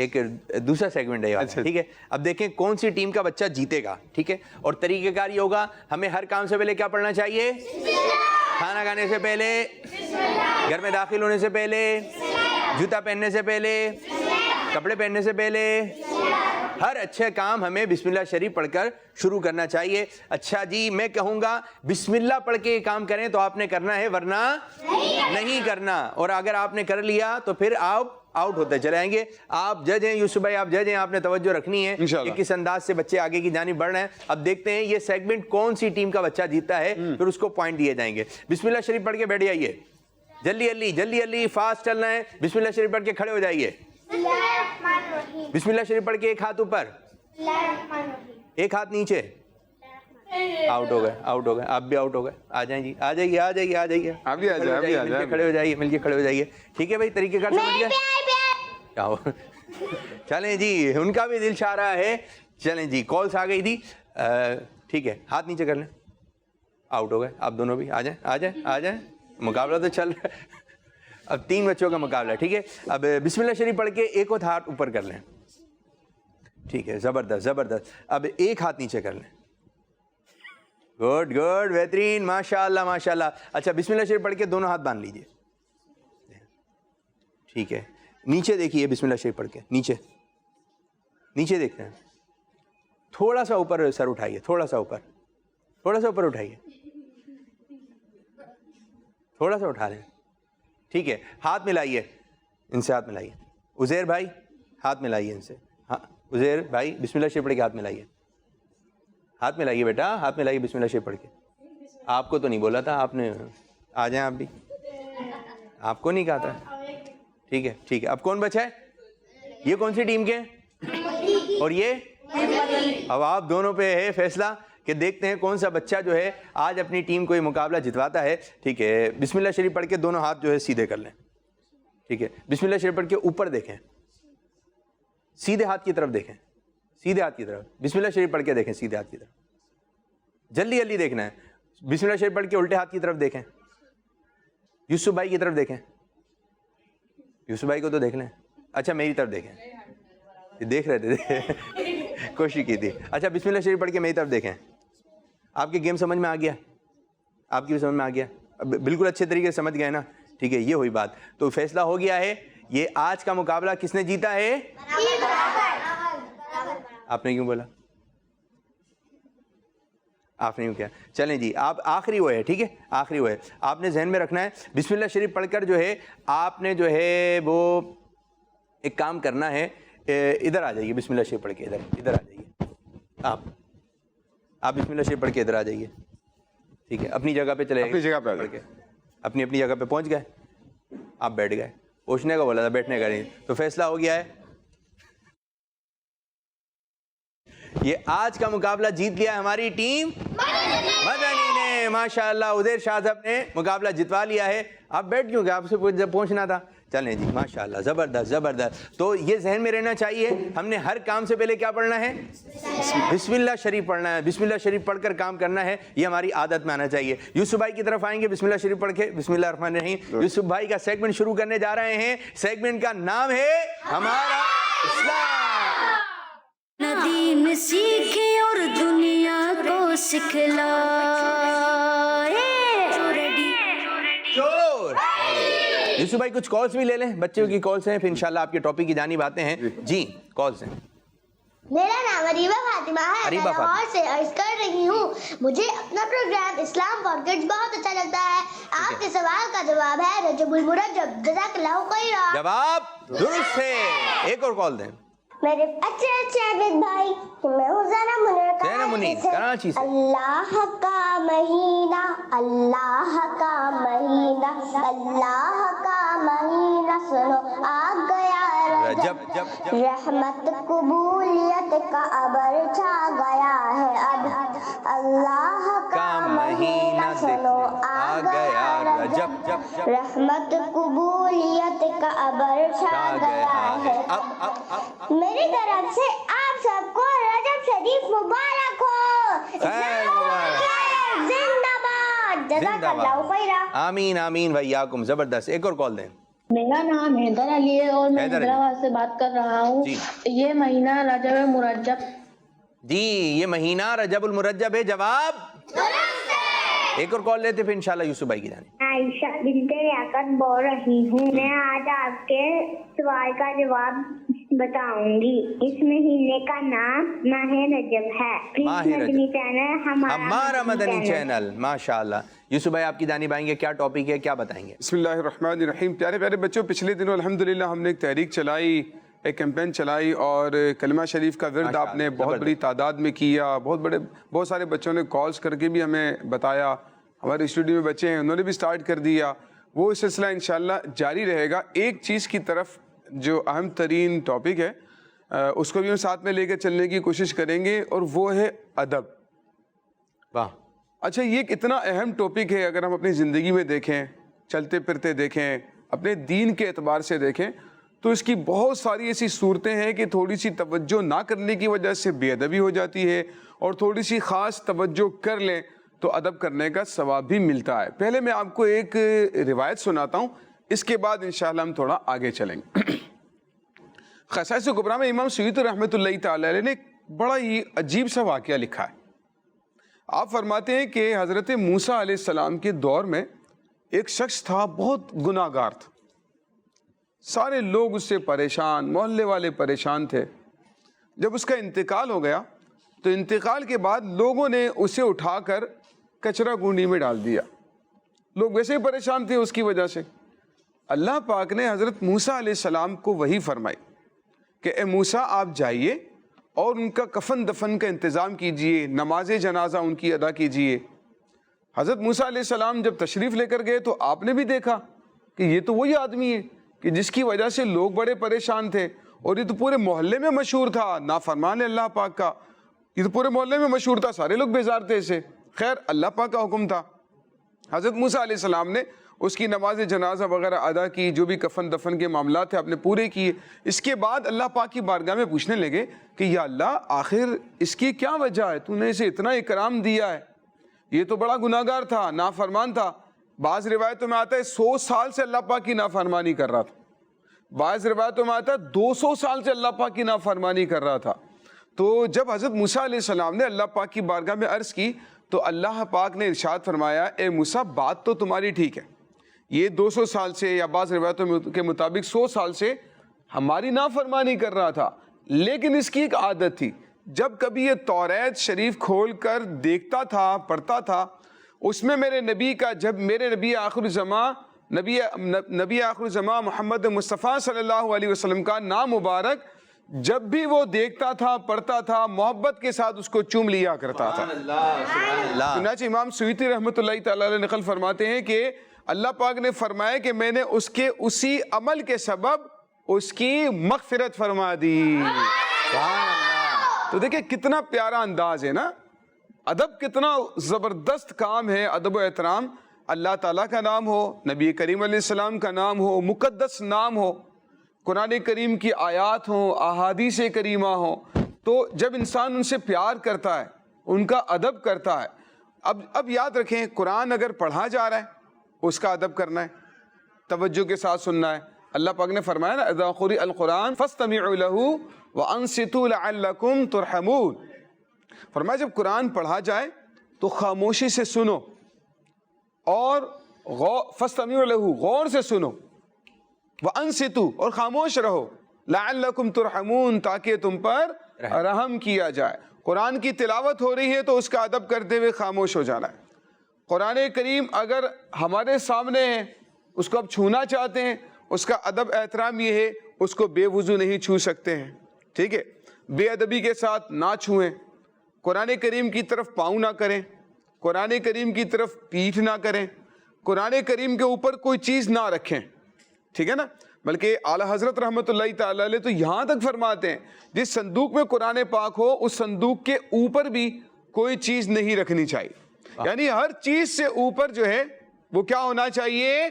ایک دوسرا سیگمنٹ ہے اچھا. ٹھیک ہے. اب دیکھیں کون سی ٹیم کا بچہ جیتے گا. ٹھیک ہے, اور طریقہ کار یہ ہوگا, ہمیں ہر کام سے پہلے کیا پڑھنا چاہیے؟ کھانا کھانے سے پہلے, گھر میں داخل ہونے سے پہلے, جوتا پہننے سے پہلے, کپڑے پہننے سے پہلے, ہر اچھے کام ہمیں بسم اللہ شریف پڑھ کر شروع کرنا چاہیے. اچھا جی, میں کہوں گا بسم اللہ پڑھ کے کام کریں تو آپ نے کرنا ہے, ورنہ نہیں کرنا. اور اگر آپ نے کر لیا تو پھر آپ آؤٹ ہوتے چلے آئیں گے. آپ جج ہیں یوسف بھائی, آپ جج ہیں, آپ نے توجہ رکھنی ہے کہ کس انداز سے بچے آگے کی جانب بڑھ رہے ہیں. اب دیکھتے ہیں یہ سیگمنٹ کون سی ٹیم کا بچہ جیتا ہے, پھر اس کو پوائنٹ دیے جائیں گے. بسم اللہ شریف پڑھ کے بیٹھ جائیے, جلدی جلدی فاسٹ چلنا ہے. بسم اللہ شریف پڑھ کے کھڑے ہو جائیے. بسم اللہ شریف پڑھ کے ایک ہاتھ اوپر, ایک ہاتھ نیچے. آؤٹ ہو گئے, آپ بھی آؤٹ ہو گئے. آ جائیں جی, آ جائیے آپ بھی آ جائیں, کھڑے ہو جائیے, مل کے کھڑے ہو جائیے. ٹھیک ہے بھائی, طریقے کار سمجھ گئے؟ کیا ہو چلیں جی, ان کا بھی دل چاہ رہا ہے. چلیں جی, کالس آ گئی تھی. ٹھیک ہے, ہاتھ نیچے کر لیں. آؤٹ ہو گئے آپ دونوں بھی. آ جائیں, مقابلہ تو چل رہا ہے. اب 3 بچوں کا مقابلہ. ٹھیک ہے, اب بسم اللہ شریف پڑھ کے ایک اور ہاتھ اوپر کر لیں. ٹھیک ہے, زبردست. اب ایک ہاتھ نیچے کر لیں. گڈ, بہترین, ماشاء اللہ. اچھا, بسم اللہ شریف پڑھ کے دونوں ہاتھ باندھ لیجیے. ٹھیک ہے, نیچے دیکھیے. بسم اللہ شریف پڑھ کے نیچے دیکھ رہے ہیں. تھوڑا سا اوپر سر اٹھائیے, تھوڑا سا اوپر اٹھائیے, تھوڑا سا اٹھا لیں. ٹھیک ہے, ہاتھ ملائیے, ان سے ہاتھ ملائیے. عزیر بھائی ہاتھ ملائیے ان سے. ہاں عزیر بھائی, بسم اللہ شریف پڑھ کے ہاتھ ملائیے بیٹا, ہاتھ ملائیے بسم اللہ شریف پڑھ کے. آپ کو تو نہیں بولا تھا, آپ نے. آ جائیں آپ بھی, آپ کو نہیں کہا تھا. ٹھیک ہے, اب کون بچا ہے؟ یہ کون سی ٹیم کے, اور یہ؟ اب آپ دونوں پہ ہے فیصلہ کہ دیکھتے ہیں کون سا بچہ جو ہے آج اپنی ٹیم کو یہ مقابلہ جتواتا ہے. ٹھیک ہے, بسم اللہ شریف پڑھ کے دونوں ہاتھ جو ہے سیدھے کر لیں. ٹھیک ہے, بسم اللہ شریف پڑھ کے اوپر دیکھیں, سیدھے ہاتھ کی طرف دیکھیں, بسم اللہ شریف پڑھ کے دیکھیں سیدھے ہاتھ کی طرف. جلدی دیکھنا ہے. بسم اللہ شریف پڑھ کے الٹے ہاتھ کی طرف دیکھیں. یوسف بھائی کی طرف دیکھیں. یوسف بھائی کو تو دیکھنا ہے. اچھا, میری طرف دیکھیں. دیکھ رہے تھے, کوشش کی تھی. اچھا, بسم اللہ شریف پڑھ کے میری طرف دیکھیں. آپ کی گیم سمجھ میں آ گیا؟ آپ کی بھی سمجھ میں آ گیا؟ بالکل اچھے طریقے سے سمجھ گئے نا. ٹھیک ہے, یہ ہوئی بات. تو فیصلہ ہو گیا ہے. یہ آج کا مقابلہ کس نے جیتا ہے؟ آپ نے کیوں بولا؟ آپ نے کیوں کیا؟ چلیں جی, آپ آخری وہ ہے. ٹھیک ہے, آخری وہ ہے. آپ نے ذہن میں رکھنا ہے بسم اللہ شریف پڑھ کر جو ہے آپ نے جو ہے وہ ایک کام کرنا ہے. ادھر آ جائیے, بسم اللہ شریف پڑھ کے ادھر آ جائیے. آپ بسم اللہ شریف پڑھ کے ادھر آ جائیے. ٹھیک ہے, اپنی جگہ پہ چلے, اپنی جگہ پہ اپنی جگہ پہ پہنچ گئے. آپ بیٹھ گئے. پوچھنے کا بولا تھا, بیٹھنے کا نہیں. تو فیصلہ ہو گیا ہے. یہ آج کا مقابلہ جیت لیا ہماری ٹیم مدنی نے. ماشاءاللہ, عزیر شاہ صاحب نے مقابلہ جتوا لیا ہے. آپ بیٹھ کیوں گئے, آپ سے پوچھنا تھا. چلیں جی, ماشاءاللہ, زبردست. تو یہ ذہن میں رہنا چاہیے, ہم نے ہر کام سے پہلے کیا پڑھنا ہے؟ بسم اللہ شریف پڑھنا ہے. بسم اللہ شریف پڑھ کر کام کرنا ہے, یہ ہماری عادت میں آنا چاہیے. یوسف بھائی کی طرف آئیں گے, بسم اللہ شریف پڑھ کے. بسم اللہ الرحمن الرحیم. یوسف بھائی کا سیگمنٹ شروع کرنے جا رہے ہیں. سیگمنٹ کا نام ہے ہمارا اسلام. دین سیکھے اور دنیا کو سکھلائے. یوسف بھائی کچھ کالس بھی لے لیں, بچوں کی کالس ہیں, پھر انشاءاللہ آپ کے ٹاپک کی جانب آتے ہیں. جی, کالس ہیں. میرا نام اریبہ فاطمہ ہے, میں لاہور سے عرض کر رہی ہوں. مجھے اپنا پروگرام اسلام فار کڈز بہت اچھا لگتا ہے. آپ کے سوال کا جواب ہے رجب المرجب. جزاک اللہ خیرا. جواب درست ہے. ایک اور کال دیں. میرے اچھے عابد بھائی, میں ہوں زینب منیر کراچی سے. اللہ کا مہینہ, اللہ کا مہینہ, اللہ کا مہینہ سنو آ گیا رجب. رحمت قبولیت کا ابر چھا گیا ہے اب. اللہ کا مہینہ سنو آ گیا رجب. رحمت قبولیت کا ابر چھا گیا ہے. میری طرف سے آپ سب کو رجب شریف مبارک ہو. زندہ باد. جزاک اللہ خیرا. آمین ویاکم. زبردست. ایک اور کال دیں. میرا نام حیدر علی ہے اور میں حیدرآباد سے بات کر رہا ہوں. یہ مہینہ رجب المرجب. جی یہ مہینہ رجب المرجب ہے. جواب ایک اور کال لیتے پھر انشاءاللہ یوسف بھائی کی جانب. عائشہ بنت لیاقت بول رہی ہوں. میں آج آپ کے سوال کا جواب بتاؤں گی. اس مہینے کا نام ماہ رجب ہے. مدنی چینل ہمارا مدنی چینل. ماشاءاللہ. یوسف بھائی آپ کی جانب آئیں گے, کیا ٹاپک ہے, کیا بتائیں گے؟ بسم اللہ الرحمن الرحیم. پیارے پیارے بچوں, پچھلے دنوں الحمدللہ ہم نے ایک تحریک چلائی, ایک کیمپین چلائی اور کلمہ شریف کا ورد آپ نے بہت بڑی تعداد میں کیا. بہت سارے بچوں نے کالز کر کے بھی ہمیں بتایا. ہمارے اسٹوڈیو میں بچے ہیں, انہوں نے بھی سٹارٹ کر دیا. وہ سلسلہ انشاءاللہ جاری رہے گا. ایک چیز کی طرف جو اہم ترین ٹاپک ہے اس کو بھی ہم ساتھ میں لے کے چلنے کی کوشش کریں گے, اور وہ ہے ادب. واہ. اچھا, یہ ایک اتنا اہم ٹاپک ہے. اگر ہم اپنی زندگی میں دیکھیں, چلتے پھرتے دیکھیں, اپنے دین کے اعتبار سے دیکھیں, تو اس کی بہت ساری ایسی صورتیں ہیں کہ تھوڑی سی توجہ نہ کرنے کی وجہ سے بے ادبی ہو جاتی ہے, اور تھوڑی سی خاص توجہ کر لیں تو ادب کرنے کا ثواب بھی ملتا ہے. پہلے میں آپ کو ایک روایت سناتا ہوں, اس کے بعد انشاءاللہ ہم تھوڑا آگے چلیں گے. خصائص کبریٰ میں امام سیوطی رحمۃ اللہ تعالی علیہ نے ایک بڑا ہی عجیب سا واقعہ لکھا ہے. آپ فرماتے ہیں کہ حضرت موسیٰ علیہ السلام کے دور میں ایک شخص تھا, بہت گناہ گار تھا. سارے لوگ اس سے پریشان, محلے والے پریشان تھے. جب اس کا انتقال ہو گیا تو انتقال کے بعد لوگوں نے اسے اٹھا کر کچرا گونڈی میں ڈال دیا. لوگ ویسے ہی پریشان تھے اس کی وجہ سے. اللہ پاک نے حضرت موسیٰ علیہ السلام کو وحی فرمائی کہ اے موسیٰ, آپ جائیے اور ان کا کفن دفن کا انتظام کیجئے, نماز جنازہ ان کی ادا کیجئے. حضرت موسیٰ علیہ السلام جب تشریف لے کر گئے تو آپ نے بھی دیکھا کہ یہ تو وہی آدمی ہے کہ جس کی وجہ سے لوگ بڑے پریشان تھے, اور یہ تو پورے محلے میں مشہور تھا, نافرمان اللہ پاک کا. یہ تو پورے محلے میں مشہور تھا, سارے لوگ بیزار تھے اسے. خیر, اللہ پاک کا حکم تھا. حضرت موسیٰ علیہ السلام نے اس کی نماز جنازہ وغیرہ ادا کی, جو بھی کفن دفن کے معاملات تھے آپ نے پورے کیے. اس کے بعد اللہ پاک کی بارگاہ میں پوچھنے لگے کہ یا اللہ, آخر اس کی کیا وجہ ہے, تو نے اسے اتنا اکرام دیا ہے, یہ تو بڑا گناہ گار تھا, نافرمان تھا. بعض روایتوں میں آتا ہے 100 سال سے اللہ پاک کی نافرمانی کر رہا تھا. بعض روایتوں میں آتا ہے 200 سال سے اللہ پاک کی نافرمانی کر رہا تھا. تو جب حضرت موسیٰ علیہ السلام نے اللہ پاک کی بارگاہ میں عرض کی تو اللہ پاک نے ارشاد فرمایا, اے موسیٰ, بات تو تمہاری ٹھیک ہے, یہ 200 سال سے یا بعض روایتوں کے مطابق 100 سال سے ہماری نافرمانی کر رہا تھا, لیکن اس کی ایک عادت تھی. جب کبھی یہ توریت شریف کھول کر دیکھتا تھا, پڑھتا تھا, اس میں میرے نبی کا, جب میرے نبی آخر الزمان محمد مصطفیٰ صلی اللہ علیہ وسلم کا نام مبارک جب بھی وہ دیکھتا تھا, پڑھتا تھا, محبت کے ساتھ اس کو چوم لیا کرتا تھا. چنانچہ امام سیوطی رحمۃ اللہ تعالی علیہ نقل فرماتے ہیں کہ اللہ پاک نے فرمایا کہ میں نے اس کے اسی عمل کے سبب اس کی مغفرت فرما دی. تو دیکھیں کتنا پیارا انداز ہے نا, ادب کتنا زبردست کام ہے. ادب و احترام, اللہ تعالیٰ کا نام ہو, نبی کریم علیہ السلام کا نام ہو, مقدس نام ہو, قرآن کریم کی آیات ہوں, احادیث کریمہ ہوں, تو جب انسان ان سے پیار کرتا ہے, ان کا ادب کرتا ہے. اب یاد رکھیں, قرآن اگر پڑھا جا رہا ہے اس کا ادب کرنا ہے, توجہ کے ساتھ سننا ہے. اللہ پاک نے فرمایا نا, اذا قرئ القرآن فاستمعوا له وانصتوا لعلکم ترحمون. فرمایا جب قرآن پڑھا جائے تو خاموشی سے سنو, اور فاستمعوا له, غور سے سنو, وانصتوا, اور خاموش رہو, لعلکم ترحمون, تاکہ تم پر رحم کیا جائے. قرآن کی تلاوت ہو رہی ہے تو اس کا ادب کرتے ہوئے خاموش ہو جانا ہے. قرآن کریم اگر ہمارے سامنے ہے, اس کو آپ چھونا چاہتے ہیں, اس کا ادب احترام یہ ہے اس کو بے وضو نہیں چھو سکتے ہیں, ٹھیک ہے, بے ادبی کے ساتھ نہ چھوئیں, قرآن کریم کی طرف پاؤں نہ کریں, قرآن کریم کی طرف پیٹھ نہ کریں, قرآن کریم کے اوپر کوئی چیز نہ رکھیں, ٹھیک ہے نا. بلکہ اعلیٰ حضرت رحمۃ اللہ تعالی علیہ تو یہاں تک فرماتے ہیں جس صندوق میں قرآن پاک ہو اس صندوق کے اوپر بھی کوئی چیز نہیں رکھنی چاہیے. یعنی ہر چیز سے اوپر جو ہے وہ کیا ہونا چاہیے,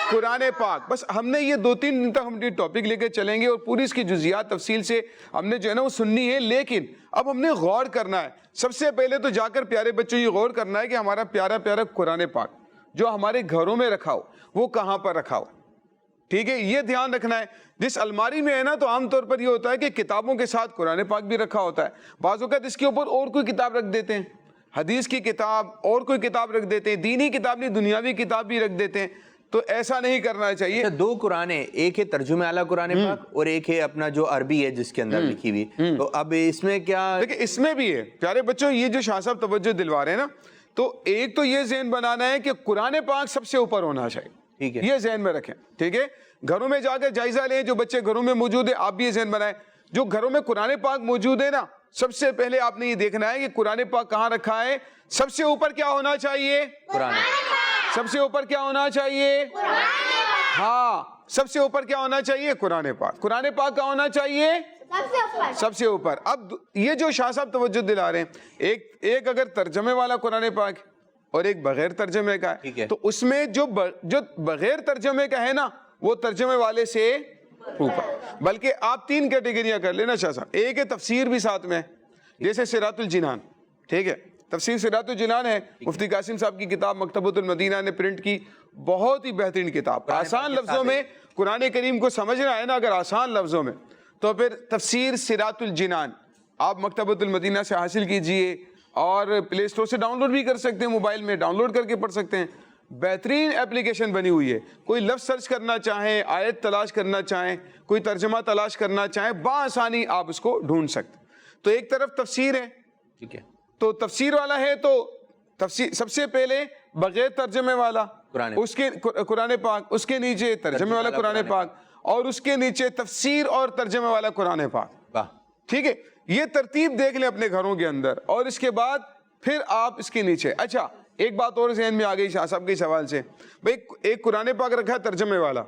قرآن پاک. بس ہم نے یہ 2-3 دن تک ہم یہ ٹاپک لے کے چلیں گے اور پوری اس کی جزیات تفصیل سے ہم نے جو ہے نا وہ سننی ہے, لیکن اب ہم نے غور کرنا ہے. سب سے پہلے تو جا کر پیارے بچوں یہ غور کرنا ہے کہ ہمارا پیارا پیارا قرآن پاک جو ہمارے گھروں میں رکھا ہو وہ کہاں پر رکھا ہو. ٹھیک ہے, یہ دھیان رکھنا ہے. جس الماری میں ہے نا, تو عام طور پر یہ ہوتا ہے کہ کتابوں کے ساتھ قرآن پاک بھی رکھا ہوتا ہے. بعض اوقات اس کے اوپر اور کوئی کتاب رکھ دیتے ہیں, حدیث کی کتاب اور کوئی کتاب رکھ دیتے ہیں, دینی کتاب نہیں دنیاوی کتاب بھی رکھ دیتے ہیں. تو ایسا نہیں کرنا چاہیے. دو قرآن ہیں, ایک ہے ترجمہ اعلیٰ قرآن پاک اور ایک ہے اپنا جو عربی ہے جس کے اندر لکھی ہوئی. تو اب اس میں کیا دیکھیں, اس میں بھی ہے پیارے بچوں, یہ جو شاہ صاحب توجہ دلوا رہے ہیں نا, تو ایک تو یہ ذہن بنانا ہے کہ قرآن پاک سب سے اوپر ہونا چاہیے. ٹھیک ہے, یہ ذہن میں رکھیں. ٹھیک ہے, گھروں میں جا کے جائزہ لیں, جو بچے گھروں میں موجود ہیں آپ بھی یہ ذہن بنائیں. جو گھروں میں قرآن پاک موجود ہے نا, سب سے پہلے آپ نے یہ دیکھنا ہے کہ قرآن پاک کہاں رکھا ہے. سب سے اوپر کیا ہونا چاہیے؟ قرآن. سب سے اوپر کیا ہونا چاہیے؟ ہاں, سب سے اوپر کیا ہونا چاہیے؟ قرآن پاک. قرآن پاک کا ہونا چاہیے سب سے اوپر. اب یہ جو شاہ صاحب توجہ دلا رہے ہیں, ایک اگر ترجمے والا قرآن پاک اور ایک بغیر ترجمے کا ہے, تو اس میں جو بغیر ترجمے کا ہے نا, وہ ترجمے والے سے اوپر. بلکہ آپ 3 کیٹیگریاں کر لینا شاہ صاحب. ایک ہے تفسیر بھی ساتھ میں, جیسے سراۃ الجنان. ٹھیک ہے, تفسیر سراۃ الجنان ہے, مفتی قاسم صاحب کی کتاب مکتبۃ المدینہ نے پرنٹ کی, بہت ہی بہترین کتاب. آسان لفظوں میں قرآن کریم کو سمجھنا ہے نا اگر آسان لفظوں میں, تو پھر تفسیر سراۃ الجنان آپ مکتبۃ المدینہ سے حاصل کیجئے, اور پلے اسٹور سے ڈاؤن لوڈ بھی کر سکتے ہیں, موبائل میں ڈاؤن لوڈ کر کے پڑھ سکتے ہیں. بہترین ایپلیکیشن بنی ہوئی ہے. کوئی لفظ سرچ کرنا چاہیں, آیت تلاش کرنا چاہیں, کوئی ترجمہ تلاش کرنا چاہیں, بآسانی آپ اس کو ڈھونڈ سکتے. تو ایک طرف تفسیر ہے, ٹھیک ہے, تو تفسیر والا ہے, تو تفسیر سب سے پہلے بغیر ترجمے والا اس کے قرآن پاک, اس کے نیچے ترجمے والا قرآن پاک, اور اس کے نیچے تفسیر اور ترجمے والا قرآن پاک. ٹھیک ہے, یہ ترتیب دیکھ لیں اپنے گھروں کے اندر, اور اس کے بعد پھر آپ اس کے نیچے. اچھا, ایک بات اور ذہن میں آ گئی شاہ صاحب کے سوال سے. بھئی ایک قرآن پاک رکھا ہے ترجمے والا,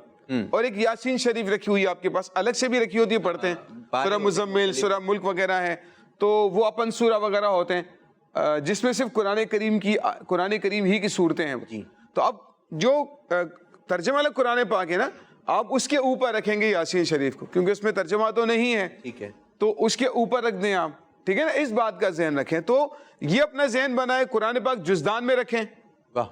اور ایک یاسین شریف رکھی ہوئی ہے آپ کے پاس, الگ سے بھی رکھی ہوتی ہے, پڑھتے ہیں. سورہ مزمل, سورہ ملک وغیرہ ہے, تو وہ اپن سورہ وغیرہ ہوتے ہیں جس میں صرف قرآن کریم ہی کی صورتیں ہیں. تو اب جو ترجمہ والا قرآن پاک ہے نا, آپ اس کے اوپر رکھیں گے یاسین شریف کو, کیونکہ اس میں ترجمہ تو نہیں ہے. ٹھیک ہے, تو اس کے اوپر رکھ دیں آپ. ٹھیک ہے نا, اس بات کا ذہن رکھیں. تو یہ اپنا ذہن بنائے, قرآن پاک جزدان میں رکھیں.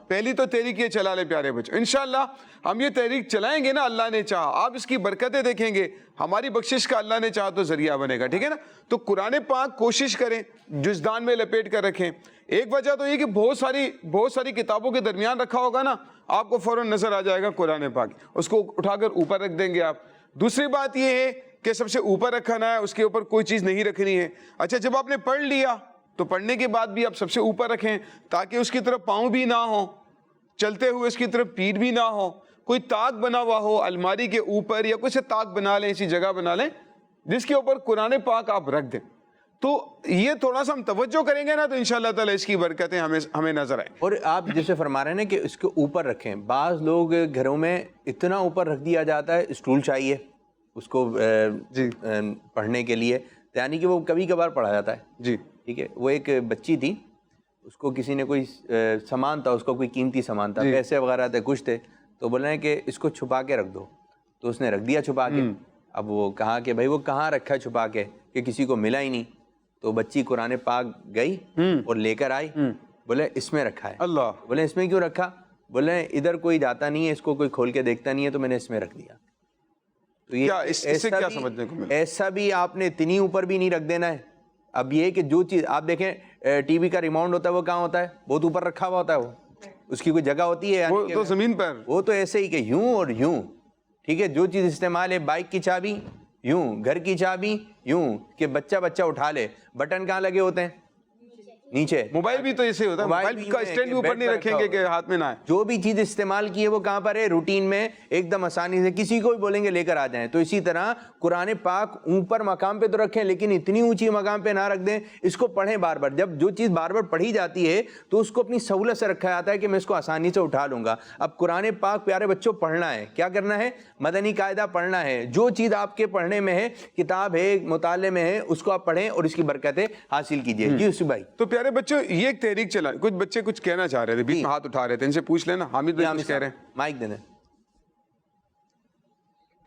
پہلی تو تحریک یہ چلا لے پیارے بچوں. انشاءاللہ ہم یہ تحریک چلائیں گے نا, اللہ نے چاہا, آپ اس کی برکتیں دیکھیں گے, ہماری بخشش کا اللہ نے چاہا تو ذریعہ بنے گا. ٹھیک ہے نا, تو قرآن پاک کوشش کریں جزدان میں لپیٹ کر رکھیں. ایک وجہ تو یہ کہ بہت ساری کتابوں کے درمیان رکھا ہوگا نا, آپ کو فوراً نظر آ جائے گا قرآن پاک, اس کو اٹھا کر اوپر رکھ دیں گے آپ. دوسری بات یہ ہے کہ سب سے اوپر رکھنا ہے, اس کے اوپر کوئی چیز نہیں رکھنی ہے. اچھا, جب آپ نے پڑھ لیا تو پڑھنے کے بعد بھی آپ سب سے اوپر رکھیں, تاکہ اس کی طرف پاؤں بھی نہ ہو, چلتے ہوئے اس کی طرف پیٹھ بھی نہ ہو, کوئی طاق بنا ہوا ہو الماری کے اوپر, یا کوئی سے طاق بنا لیں, ایسی جگہ بنا لیں جس کے اوپر قرآن پاک آپ رکھ دیں. تو یہ تھوڑا سا ہم توجہ کریں گے نا, تو انشاءاللہ تعالی اس کی برکتیں ہمیں نظر آئیں. اور آپ جیسے فرما رہے ہیں نا کہ اس کے اوپر رکھیں, بعض لوگ گھروں میں اتنا اوپر رکھ دیا جاتا ہے, اسٹول چاہیے اس کو پڑھنے کے لیے, یعنی کہ وہ کبھی کبھار پڑھا جاتا ہے. جی ٹھیک ہے, وہ ایک بچی تھی, اس کو کسی نے کوئی سامان تھا, اس کو کوئی قیمتی سامان تھا, پیسے وغیرہ تھے, کچھ تھے, تو بول رہے ہیں کہ اس کو چھپا کے رکھ دو. تو اس نے رکھ دیا چھپا کے. اب وہ کہا کہ بھائی وہ کہاں رکھا ہے چھپا کے, کہ کسی کو ملا ہی نہیں. تو بچی قرآن پاک گئی اور لے کر آئی, بولے اس میں رکھا ہے. اللہ, بولے اس میں کیوں رکھا؟ بولے ادھر کوئی جاتا نہیں ہے, اس کو کوئی کھول کے دیکھتا نہیں ہے, تو میں نے اس میں رکھ دیا. تو یہ ایسا بھی آپ نے اتنی اوپر بھی نہیں رکھ دینا ہے. اب یہ کہ جو چیز آپ دیکھیں, ٹی وی کا ریموٹ ہوتا ہے, وہ کہاں ہوتا ہے؟ بہت اوپر رکھا ہوا ہوتا ہے, وہ اس کی کوئی جگہ ہوتی ہے, وہ تو زمین پر, وہ تو ایسے ہی کہ یوں اور یوں. ٹھیک ہے, جو چیز استعمال ہے, بائک کی چابی یوں, گھر کی چابی یوں, کہ بچہ اٹھا لے, بٹن کہاں لگے ہوتے ہیں؟ نیچے. موبائل بھی تو ایسے ہوتا ہے, موبائل کا اسٹینڈ بھی اوپر نہیں رکھیں گے کہ ہاتھ میں نہ آئے. جو بھی چیز استعمال کی ہے وہ کہاں پر ہے؟ روٹین میں ایک دم آسانی سے, کسی کو بھی بولیں گے لے کر آ جائیں. تو اسی طرح قرآن پاک اوپر مقام پہ تو رکھیں, لیکن اتنی اونچی مقام پہ نہ رکھ دیں. اس کو پڑھیں بار بار. جب جو چیز بار بار پڑھی جاتی ہے تو اس کو اپنی سہولت سے رکھا جاتا ہے کہ میں اس کو آسانی سے اٹھا لوں گا. اب قرآن پاک پیارے بچوں پڑھنا ہے, کیا کرنا ہے؟ مدنی قاعدہ پڑھنا ہے. جو چیز آپ کے پڑھنے میں ہے, کتاب ہے, مطالعے میں ہے, اس کو آپ پڑھیں اور اس کی برکتیں حاصل کیجیے. جی یوسف بھائی. تو پیارے بچوں یہ ایک تحریک چلا, کچھ بچے کچھ کہنا چاہ رہے تھے, بیچ میں ہاتھ اٹھا رہے تھے, ان سے پوچھ لینا. حامد بھائی کچھ کہہ رہے ہیں, مائک دینا.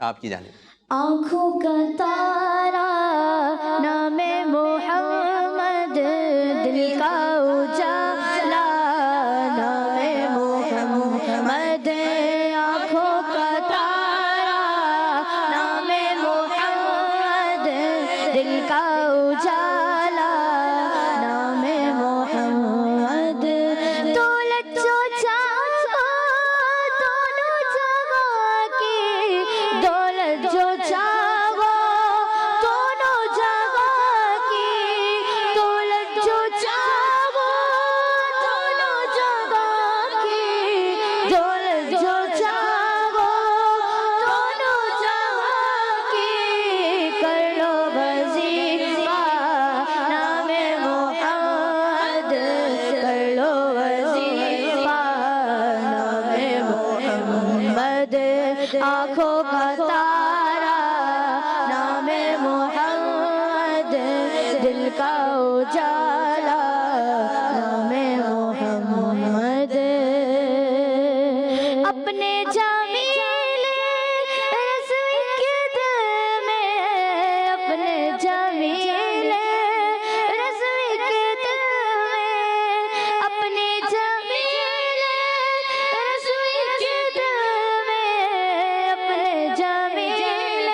آپ کی جانب. آنکھوں کا تارا نام محمد دل کا اجالا نام محمد آنکھوں کا تارا نام محمد دل کا اجالا نام محمد دولت جو چاہو دونوں جگہ کی دولت جو چاہو دونوں جگہ کی دولت جو چاہو دونوں جگہ کی دولت جو چاہو دونوں جگہ کی کر لو وظیفہ نام محمد کر لو وظیفہ نام محمد آنکھوں کا تارا نام محمد دل کا اجالا نام محمد اپنے جمیل رسول کے دل میں اپنے جمیل رسول کے دل میں اپنے جمیل رسول کے دل میں اپنے جمیل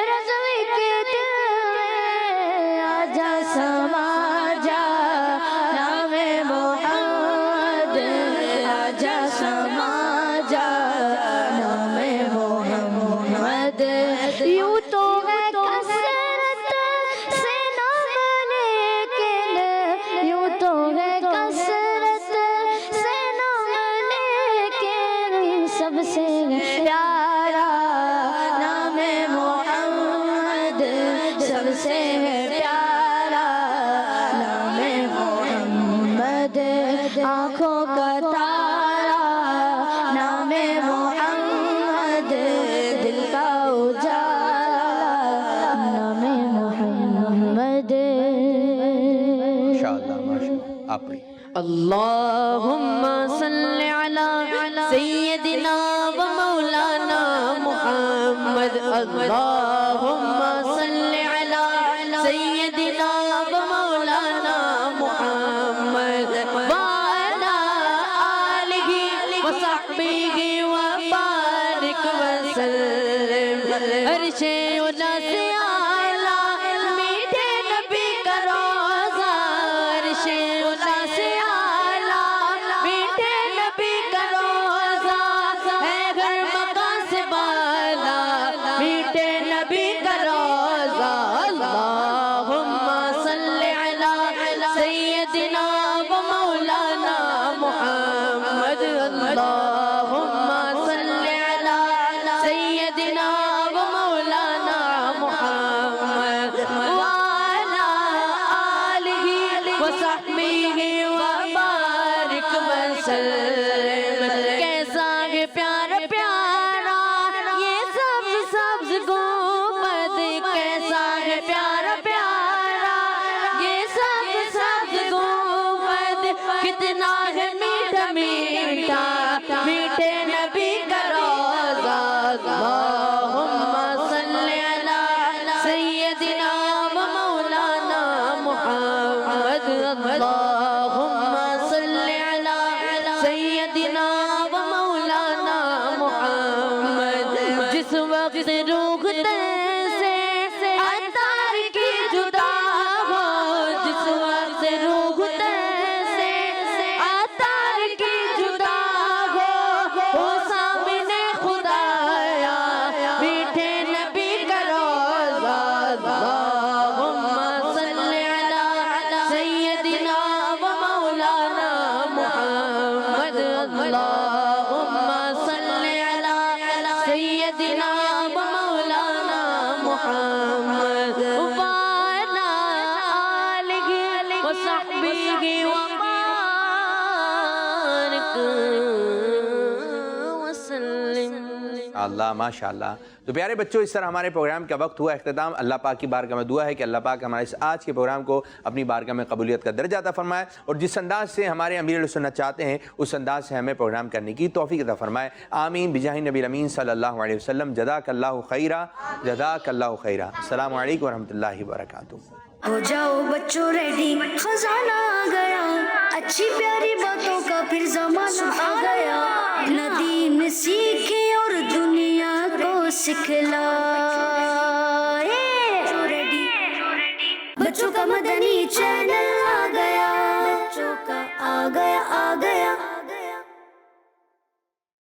رسول کے دل میں آجا سما جا نام محمد آجا سما جا نام محمد یوں تو ہے کثرت سے نام لیکن یوں تو ہے کثرت سے نام لیکن سب سے پیارا نام محمد سب سے پیارا نام محمد آنکھوں کا تارا نام محمد دل کا اجالا نام محمد ماشاءاللہ ماشاءاللہ. آپ پڑھیے. اللهم صل على سيدنا ومولانا محمد اللهم صل على سيدنا ومولانا محمد وعلى آله وصحبه وبارك وسلم عرش اولا سے اعلیٰ میٹھے نبی کا روضہ عرش اولا سے اعلیٰ میٹھے نبی کا روضہ ہے گھر مکان سے بالا میٹھے نبی کا روضہ اللہم صل علی سیدنا و مولانا محمد اللہم صل علی سیدنا و مولانا محمد وعلی آلہ وصحبہ وبارک وسلم کیسا ہے پیارا پیارا یہ سبز سبز گنبد کیسا ہے پیارا پیارا یہ سبز سبز گنبد کتنا ہے میٹھا میٹھا میٹھے نبی کا روضہ اللہم صل علی سیدنا و مولانا محمد اللہم صل علی سیدنا و مولانا محمد جس وقت روح تن سے عطار کی جدا ہو جس وقت روح تن سے عطار کی جدا ہو سامنے خدایا میٹھے نبی کا روضہ اللہم صل علی سیدنا و مولانا محمد اللہم صل علی سیدنا و مولانا محمد وعلی آلہ وصحبہ وبارک وسلم. اللہ ماشاء اللہ. تو پیارے بچوں اس طرح ہمارے پروگرام کا وقت ہوا اختتام. اللہ پاک کی بارگاہ میں دعا ہے کہ اللہ پاک ہمارے اس آج کے پروگرام کو اپنی بارگاہ میں قبولیت کا درجہ عطا فرمائے اور جس انداز سے ہمارے امیر اہل سنت چاہتے ہیں اس انداز سے ہمیں پروگرام کرنے کی توفیق عطا فرمائے. آمین بجاہ نبی امین صلی اللہ علیہ وسلم. جزاک اللہ خیرہ جزاک اللہ خیرہ. السلام علیکم ورحمۃ اللہ وبرکاتہ. ہو جاؤ بچوں ریڈی خزانہ آ گیا اچھی پیاری باتوں کا پھر زمانہ آ گیا ندی میں سیکھے اور دنیا کو سکھلائے بچوں کا مدنی چینل آ گیا بچوں کا آ گیا